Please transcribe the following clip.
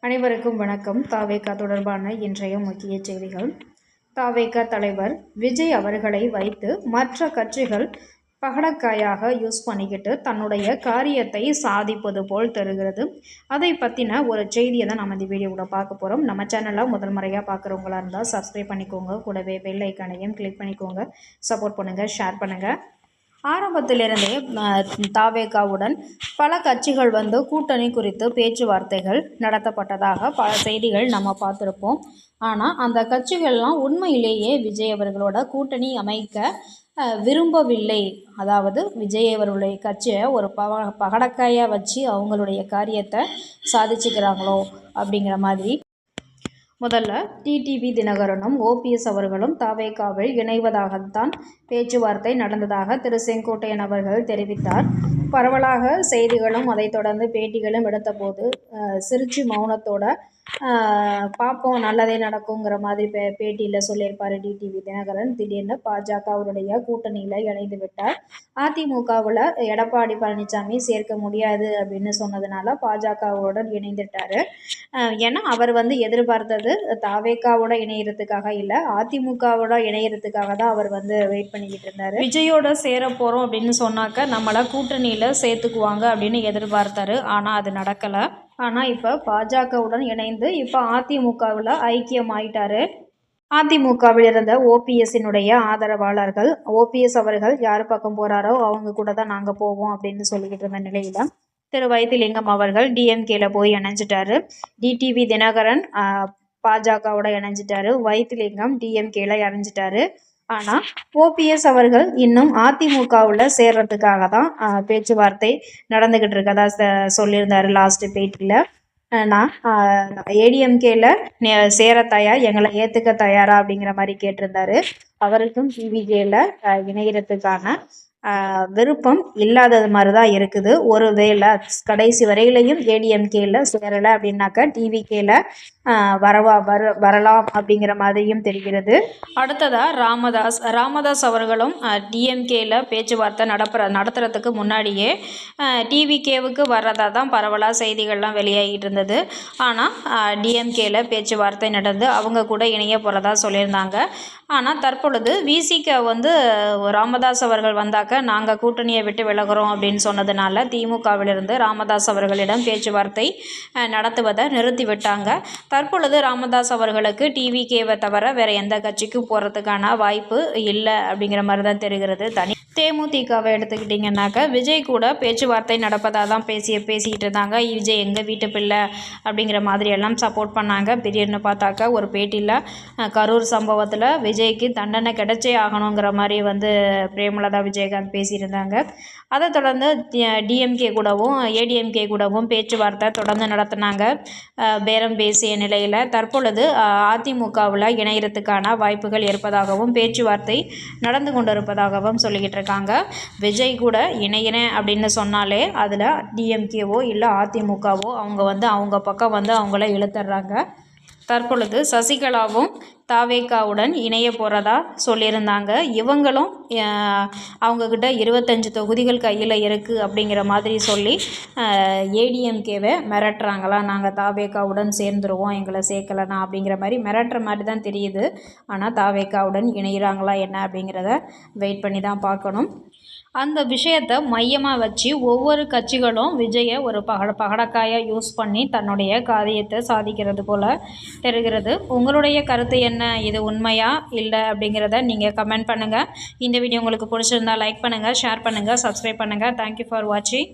அனைவருக்கும் வணக்கம். தாவேகா தொடர்பான இன்றைய முக்கிய செய்திகள். தாவேகா தலைவர் விஜய் அவர்களை வைத்து மற்ற கட்சிகள் பகடக்காயாக யூஸ் பண்ணிக்கிட்டு தன்னுடைய காரியத்தை சாதிப்பது போல் தருகிறது. அதை பற்றின ஒரு செய்தியை தான் நம்ம இந்த வீடியோவில் பார்க்க போகிறோம். நம்ம சேனலில் முதல் முறையாக பார்க்குறவங்களா இருந்தால் சப்ஸ்கிரைப் பண்ணிக்கோங்க, கூடவே பெல் ஐக்கானையும் கிளிக் பண்ணிக்கோங்க. சப்போர்ட் பண்ணுங்கள், ஷேர் பண்ணுங்கள். ஆரம்பத்திலிருந்தே தாவேகாவுடன் பல கட்சிகள் கூட்டணி குறித்து பேச்சுவார்த்தைகள் நடத்தப்பட்டதாக பல செய்திகள் நம்ம பார்த்துருப்போம். ஆனால் அந்த கட்சிகள்லாம் உண்மையிலேயே விஜய் அவர்களோட கூட்டணி அமைக்க விரும்பவில்லை. அதாவது விஜய் அவர்களுடைய கட்சியை ஒரு பகடக்காயாக வச்சு அவங்களுடைய காரியத்தை சாதிச்சுக்கிறாங்களோ அப்படிங்கிற மாதிரி. முதல்ல டிடிவி தினகரனும் ஓபிஎஸ் அவர்களும் தாவேகாவில் இணைவதாகத்தான் பேச்சுவார்த்தை நடந்ததாக திரு செங்கோட்டையன் அவர்கள் தெரிவித்தார். பரவலாக செய்திகளும் அதைத் தொடர்ந்து பேட்டிகளும் எடுத்தபோது சிரிச்சு மௌனத்தோட பார்ப்போம் நல்லதே நடக்குங்கிற மாதிரி பேட்டியில் சொல்லியிருப்பார் டிடிவி தினகரன். திடீர்னு பாஜகவுடைய கூட்டணியில் இணைந்து விட்டார். அதிமுகவில் எடப்பாடி பழனிசாமி சேர்க்க முடியாது அப்படின்னு சொன்னதுனால பாஜகவுடன் இணைந்துட்டார். ஏன்னா அவர் எதிர்பார்த்தது தாவேகாவோட இணையறதுக்காக இல்லை, அதிமுகவோட இணையறதுக்காக தான் அவர் வெயிட் பண்ணிக்கிட்டு இருந்தார். விஜயோட சேர போகிறோம் அப்படின்னு சொன்னாக்க நம்மளை கூட்டணியில் சேர்த்துக்குவாங்க அப்படின்னு எதிர்பார்த்தாரு. ஆனால் அது நடக்கலை. ஆனால் இப்போ பாஜகவுடன் இணைந்து இப்போ அதிமுகவில் ஐக்கியமாயிட்டாரு. அதிமுகவில் இருந்த ஓபிஎஸ்ஸினுடைய ஆதரவாளர்கள் ஓபிஎஸ் அவர்கள் யார் பக்கம் போகிறாரோ அவங்க கூட தான் நாங்கள் போவோம் அப்படின்னு சொல்லிக்கிட்டு இருந்த நிலையில் திரு வைத்திலிங்கம் அவர்கள் டிஎம்கேல போய் இணைஞ்சிட்டாரு. டிடிவி தினகரன் பாஜகவோட இணைஞ்சிட்டாரு. வைத்திலிங்கம் டிஎம்கேல இணைஞ்சிட்டாரு. ஆனால் ஓபிஎஸ் அவர்கள் இன்னும் அதிமுகவில் சேர்றதுக்காக தான் பேச்சுவார்த்தை நடந்துக்கிட்டு இருக்கதா சொல்லியிருந்தாரு லாஸ்ட் பேட்டியில். நான் ஏடிஎம்கேல சேர தயார், எங்களை ஏற்றுக்க தயாரா அப்படிங்கிற மாதிரி கேட்டிருந்தாரு. அவருக்கும் டிவிகேல இணைகிறதுக்கான விருப்பம் இல்லாதது மாதிரி தான் இருக்குது. ஒருவேளை கடைசி வரையிலையும் ஏடிஎம்கேல சேரலை அப்படின்னாக்கா டிவிகேல வரலாம் அப்படிங்கிற மாதிரியும் தெரிகிறது. அடுத்ததாக ராமதாஸ் அவர்களும் டிஎம்கேல பேச்சுவார்த்தை நடத்துறதுக்கு முன்னாடியே டிவிகேவுக்கு வர்றதா தான் பரவலாக செய்திகள்லாம் வெளியாகிட்டு இருந்தது. ஆனால் டிஎம்கேல பேச்சுவார்த்தை நடந்து அவங்க கூட இணைய போகிறதா சொல்லியிருந்தாங்க. ஆனால் தற்பொழுது விசிக ராமதாஸ் அவர்கள் வந்தாக்க நாங்கள் கூட்டணியை விட்டு விலகிறோம் அப்படின்னு சொன்னதுனால திமுகவிலிருந்து ராமதாஸ் அவர்களிடம் பேச்சுவார்த்தை நடத்துவதை நிறுத்திவிட்டாங்க. தற்பொழுது ராமதாஸ் அவர்களுக்கு டிவிகேவை தவிர வேறு எந்த கட்சிக்கும் போகிறதுக்கான வாய்ப்பு இல்லை அப்படிங்கிற மாதிரி தான் தெரிகிறது. தேமுதிகவை எடுத்துக்கிட்டிங்கன்னாக்க விஜய் கூட பேச்சுவார்த்தை நடப்பதாக தான் பேசிக்கிட்டு இருந்தாங்க. விஜய் எங்கள் வீட்டு பிள்ளை அப்படிங்கிற மாதிரி எல்லாம் சப்போர்ட் பண்ணாங்க. திடீர்னு பார்த்தாக்க ஒரு பேட்டியில் கரூர் சம்பவத்தில் விஜய்க்கு தண்டனை கிடைச்சே ஆகணுங்கிற மாதிரி பிரேமலதா விஜயகாந்த் பேசியிருந்தாங்க. அதை தொடர்ந்து டிஎம்கே கூடவும் ஏடிஎம்கே கூடவும் பேச்சுவார்த்தை தொடர்ந்து நடத்தினாங்க. பேரம் பேசிய நிலையில் தற்பொழுது அதிமுகவில் இணையறதுக்கான வாய்ப்புகள் இருப்பதாகவும் பேச்சுவார்த்தை நடந்து கொண்டிருப்பதாகவும் சொல்லிக்கிட்டு இருக்காங்க. விஜய் கூட இணையிறேன் அப்படின்னு சொன்னாலே அதில் டிஎம்கேவோ இல்லை அதிமுகவோ அவங்க பக்கம் அவங்கள இழுத்துடுறாங்க. தற்பொழுது சசிகலாவும் தாவேகாவுடன் இணைய போகிறதா சொல்லியிருந்தாங்க. இவங்களும் அவங்கக்கிட்ட 25 தொகுதிகள் கையில் இருக்குது அப்படிங்கிற மாதிரி சொல்லி ஏடிஎம்கேவை மிரட்டுறாங்களா, நாங்கள் தாவேகாவுடன் சேர்ந்துருவோம் எங்களை சேர்க்கலனா அப்படிங்கிற மாதிரி மிரட்டுற மாதிரி தான் தெரியுது. ஆனால் தாவேகாவுடன் இணைகிறாங்களா என்ன அப்படிங்கிறத வெயிட் பண்ணி தான் பார்க்கணும். அந்த விஷயத்தை மையமாக வச்சு ஒவ்வொரு கட்சிகளும் விஜயை ஒரு பகடக்காயாக யூஸ் பண்ணி தன்னுடைய காரியத்தை சாதிக்கிறது போல் தெரிகிறது. உங்களுடைய கருத்து என்ன? இது உண்மையா இல்லை அப்படிங்கிறத நீங்கள் கமெண்ட் பண்ணுங்கள். இந்த வீடியோ உங்களுக்கு பிடிச்சிருந்தா லைக் பண்ணுங்கள், ஷேர் பண்ணுங்கள், சப்ஸ்கிரைப் பண்ணுங்கள். தேங்க்யூ ஃபார் வாட்சிங்.